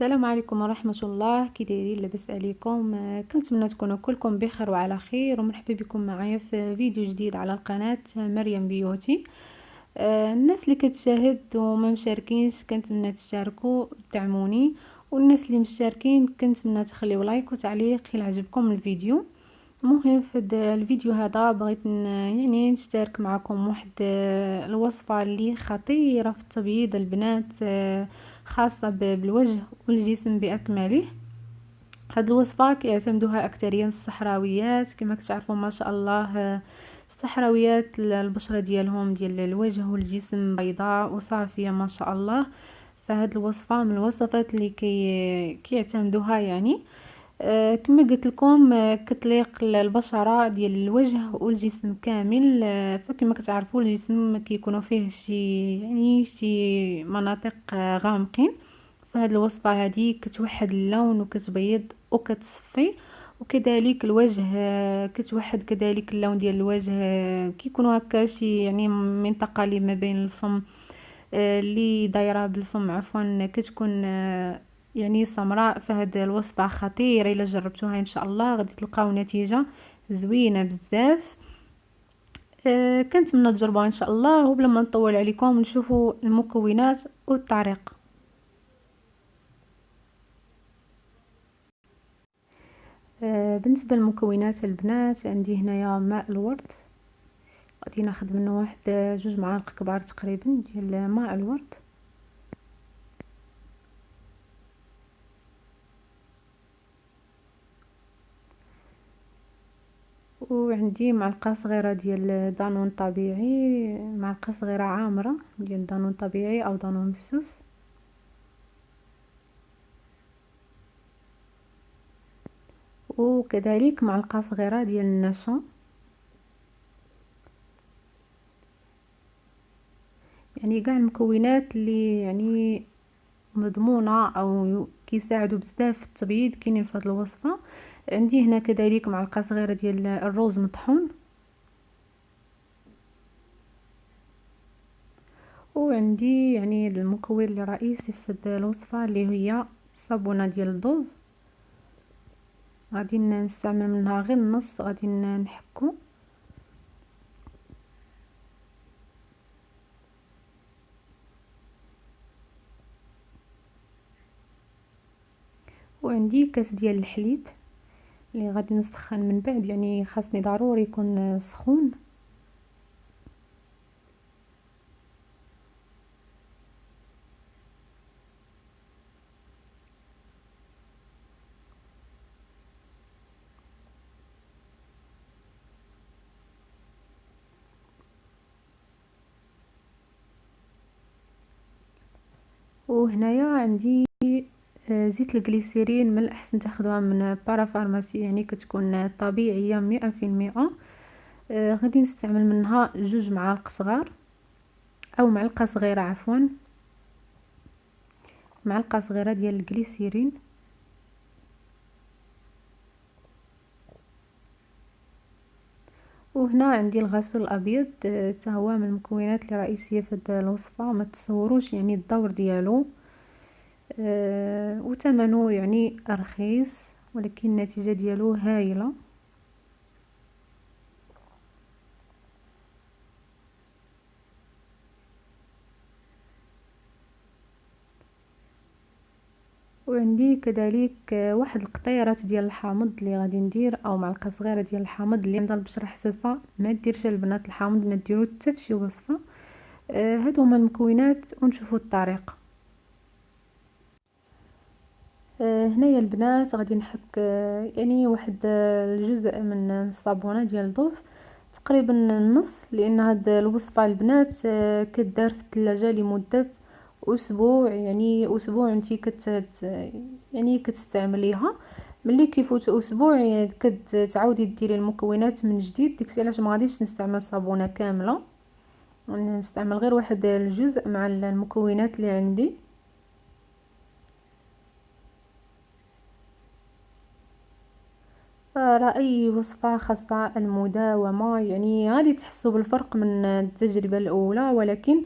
السلام عليكم ورحمة الله. كي دايرين؟ لاباس عليكم؟ كنتمنى تكونوا كلكم بخير وعلى خير، ومرحبا بكم معايا في فيديو جديد على القناة مريم بيوتي. الناس اللي كتشاهد وما مشاركينش كنتمنى تشاركوا وتدعموني، والناس اللي مشاركين كنتمنى تخليو لايك وتعليق الى عجبكم الفيديو. المهم في الفيديو هذا بغيت يعني نشترك معكم واحد الوصفة اللي خطيرة في التبييض البنات، خاصة بالوجه والجسم بأكمله. هاد الوصفة كيعتمدوها أكثريا الصحراويات، كما كتعرفوا ما شاء الله. الصحراويات البشرة ديالهم ديال الوجه والجسم بيضاء وصافية ما شاء الله. فهاد الوصفة من الوصفات اللي كيعتمدوها يعني. كما قلت لكم، كتليق البشره ديال الوجه والجسم كامل. فكما كتعرفوا الجسم كيكونوا فيه شي مناطق غامقين. فهاد الوصفه هذه كتوحد اللون وكتبيض وكتصفي، وكذلك الوجه كتوحد كذلك اللون ديال الوجه. كيكونوا هكا شي يعني منطقه اللي ما بين الفم، اللي دايره بالفم عفوا، كتكون يعني سمراء. فهاد الوصفه خطيره، الا جربتوها ان شاء الله غادي تلقاو نتيجه زوينه بزاف. كنتمنى تجربوها ان شاء الله، وبلا ما نطول عليكم نشوفوا المكونات والطريقه. بالنسبه للمكونات البنات، عندي هنايا ماء الورد. غادي ناخذ منه واحد 2 معالق كبار تقريبا ديال ماء الورد. وعندي معلقه صغيره ديال دانون طبيعي، معلقه صغيره عامره ديال دانون طبيعي او دانون مسوس. وكذلك معلقه صغيره ديال النشا. يعني كاع المكونات اللي يعني مضمونه او كيساعدوا بزاف في التبييض كاينين في هذه الوصفه. عندي هنا كذلك معلقه صغيره ديال الروز مطحون. وعندي يعني المكون الرئيسي في هذه الوصفه اللي هي الصابونه ديال الضوف. غادي نستعمل منها غير النص، غادي نحكو. وعندي كاس ديال الحليب اللي غادي نسخن من بعد، يعني خاصني ضروري يكون سخون. وهنايا عندي زيت الجليسيرين، من الاحسن تاخذوها من بارافارماسي، يعني كتكون طبيعيه 100%. غادي نستعمل منها 2 معالق صغار، او معلقه صغيره عفوا، معلقه صغيره ديال الجليسيرين. وهنا عندي الغسول الابيض، حتى هو من المكونات الرئيسيه في هذه الوصفه. ما تصوروش يعني الدور ديالو، وثمنه يعني رخيص، ولكن النتيجه ديالو هايله. وعندي كذلك واحد القطيرات ديال الحامض اللي غادي ندير، او معلقه صغيره ديال الحامض. اللي عندها البشره حساسه ما ديرش البنات الحامض، ما ديرو حتى في شي وصفه. هادو هما المكونات ونشوفوا الطريقه. هنايا البنات غادي نحك يعني واحد الجزء من الصابونه ديال الضوف، تقريبا النص، لان هاد الوصفه البنات كدار في الثلاجه لمده اسبوع. يعني اسبوع انتي يعني كتستعمليها. ملي كيفوت اسبوع كتعاودي ديري المكونات من جديد. داكشي علاش ما غاديش نستعمل صابونه كامله، نستعمل غير واحد الجزء مع المكونات اللي عندي. راه اي وصفه خاصه المداومه، يعني غادي تحسوا بالفرق من التجربه الاولى، ولكن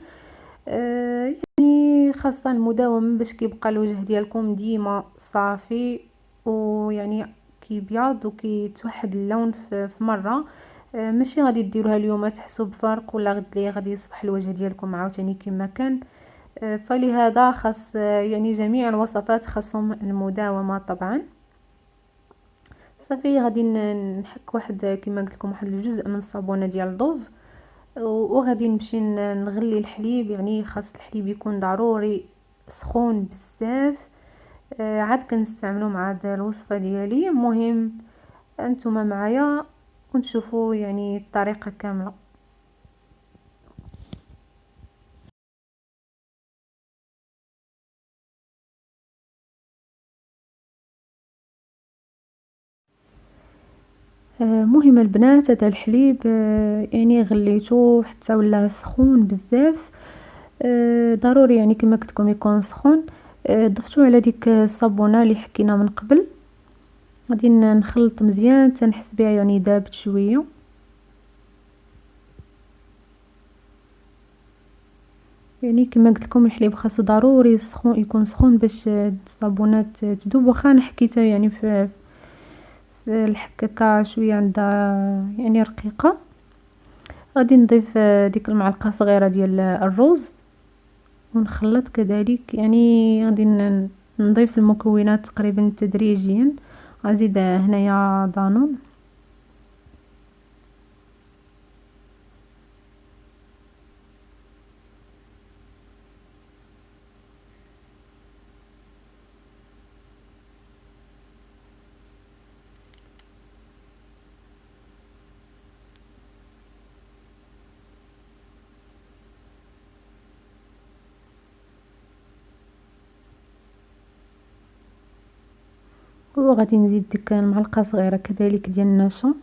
يعني خاصة المداومة باش كيبقى الوجه ديالكم ديما صافي، ويعني كيبيض وكيتوحد اللون في مرة. ماشي غادي ديروها اليوم تحسوا بفرق، ولا غد لي غادي يصبح الوجه ديالكم عاوتاني كما كان. فلهذا خاص يعني جميع الوصفات خاصهم المداومة طبعا. صافي غادي نحك واحد كما قلت لكم واحد الجزء من الصابونه ديال الضوف، وغادي نمشي نغلي الحليب. يعني خاص الحليب يكون ضروري سخون بزاف. عاد كنستعملو مع هاد الوصفه ديالي. مهم انتما معايا ونشوفوا يعني الطريقه كامله. مهم البنات هذا الحليب يعني غليته حتى ولا سخون بزاف. ضروري يعني كما قلت لكم يكون سخون. ضفتو على ديك الصابونه اللي حكينا من قبل. غادي نخلط مزيان تنحس بها يعني دابت شويه. يعني كما قلت لكم الحليب خاصو ضروري سخون، يكون سخون باش الصابونات تذوب. واخا انا حكيتها يعني في الحكاكه شويه عندها يعني رقيقه. غادي نضيف ديك المعلقه صغيره ديال الرز ونخلط كذلك. يعني غادي نضيف المكونات تقريبا تدريجيا. غنزيد هنايا دانون. وغادي نزيد ديك المعلقه صغيره كذلك ديال النشا.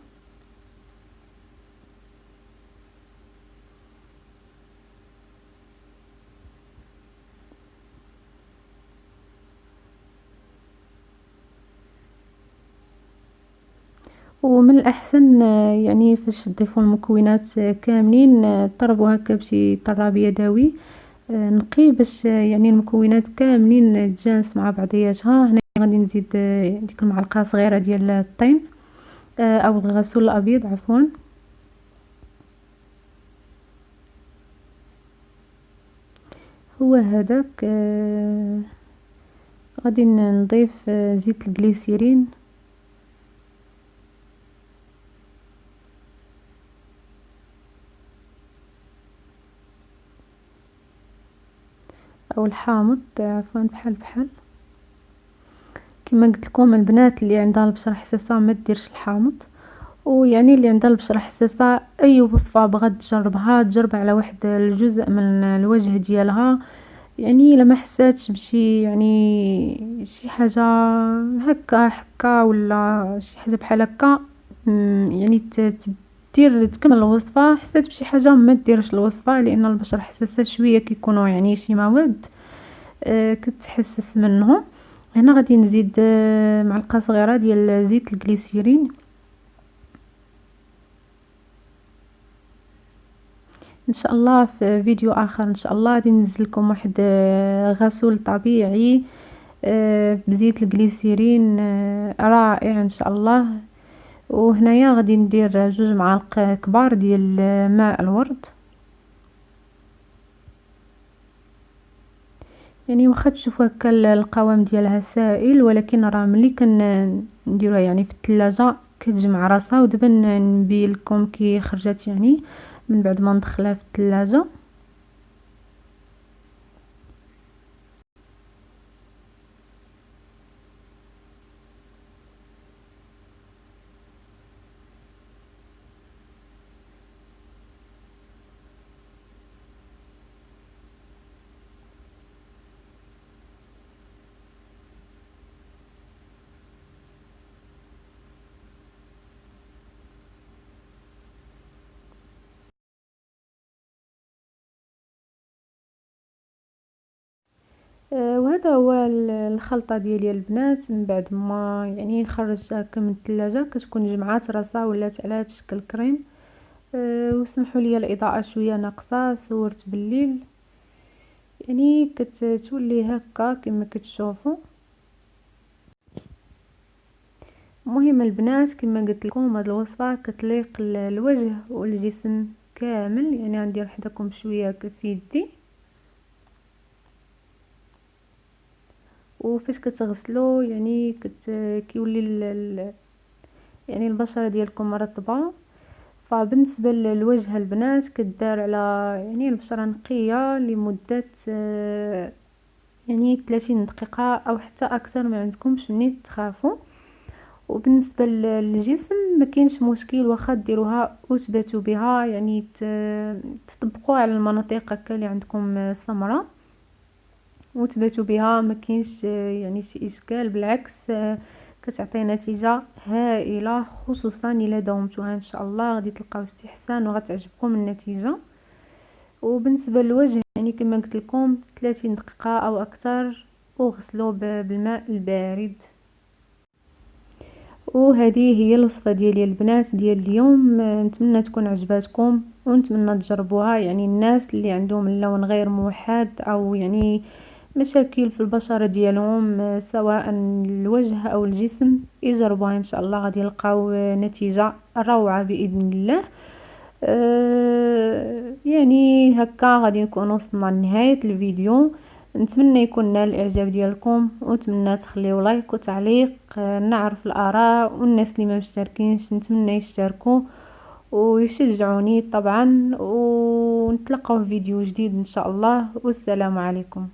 ومن الاحسن يعني فاش تضيفوا المكونات كاملين طربوا هكا بشي طراب يدوي نقي باش يعني المكونات كاملين تجانس مع بعضياتها. هنا غادي نزيد ديك المعلقه صغيره ديال الطين او الغسول الابيض عفوا. هو هذاك. غادي نضيف زيت الجليسيرين. او الحامض عفوا بحال بحال. كما قلت لكم البنات اللي عندها البشره حساسه ما ديرش الحامض. ويعني اللي عندها البشره حساسه اي وصفه بغات تجربها تجرب على واحد الجزء من الوجه ديالها. يعني الا ما حساتش بشي يعني شي حاجه هكا حكا ولا شي حاجه بحال هكا يعني دير تكمل الوصفه. حسيت بشي حاجه ما ديرش الوصفه، لان البشره حساسه شويه كيكونوا يعني شي مواد كتحسس منهم. هنا غادي نزيد معلقه صغيره ديال زيت الجليسيرين. ان شاء الله في فيديو اخر ان شاء الله غادي ننزل لكم واحد غسول طبيعي بزيت الجليسيرين رائع ان شاء الله. وهنايا غادي ندير 2 معالق كبار ديال ماء الورد. يعني واخا تشوفوا هكا القوام ديالها سائل، ولكن راه ملي كنديروها يعني في الثلاجه كتجمع راسها. ودابا نبين لكم كي خرجت يعني من بعد ما ندخلها في الثلاجه. وهذا هو الخلطه ديالي البنات. من بعد ما يعني خرجتها هكا من الثلاجه كتكون جمعات راسها ولات على هذا الشكل كريم. وسمحوا لي الاضاءه شويه ناقصه، صورت بالليل. يعني كتولي هكا كما كتشوفوا. المهم البنات كما قلت لكم هذه الوصفه كتليق الوجه والجسم كامل. يعني غندير وحدكم شويه في يدي، وفاش كتغسلوا يعني كيولي يعني البشره ديالكم مرطبه. فبالنسبه للوجه البنات كدار على يعني البشره نقيه لمده يعني 30 دقيقه او حتى اكثر، ما عندكمش نيت تخافوا. وبالنسبه للجسم ما كاينش مشكل، واخا ديروها وتباتوا بها، يعني تطبقوا على المناطق هكا اللي عندكم سمراء وتباتوا بها، ما كاينش يعني شي اشكال. بالعكس كتعطي نتيجه هائله، خصوصا الا داومتوها ان شاء الله غادي تلقاو استحسان وغتعجبكم النتيجه. وبالنسبه للوجه يعني كما قلت لكم 30 دقيقه او اكثر، وغسلوه بالماء البارد. وهذه هي الوصفه ديالي البنات ديال اليوم. نتمنى تكون عجباتكم ونتمنى تجربوها. يعني الناس اللي عندهم اللون غير موحد او يعني مشاكل في البشره ديالهم سواء الوجه او الجسم يجربوها ان شاء الله غادي يلقاو نتيجه روعه باذن الله. يعني هكا غادي نكون وصلنا لنهايه الفيديو. نتمنى يكون نال الاعجاب ديالكم، ونتمنى تخليو لايك وتعليق. نعرف الاراء، والناس اللي ما مشتركينش نتمنى يشتركوا ويشجعوني طبعا. ونتلقاو في فيديو جديد ان شاء الله، والسلام عليكم.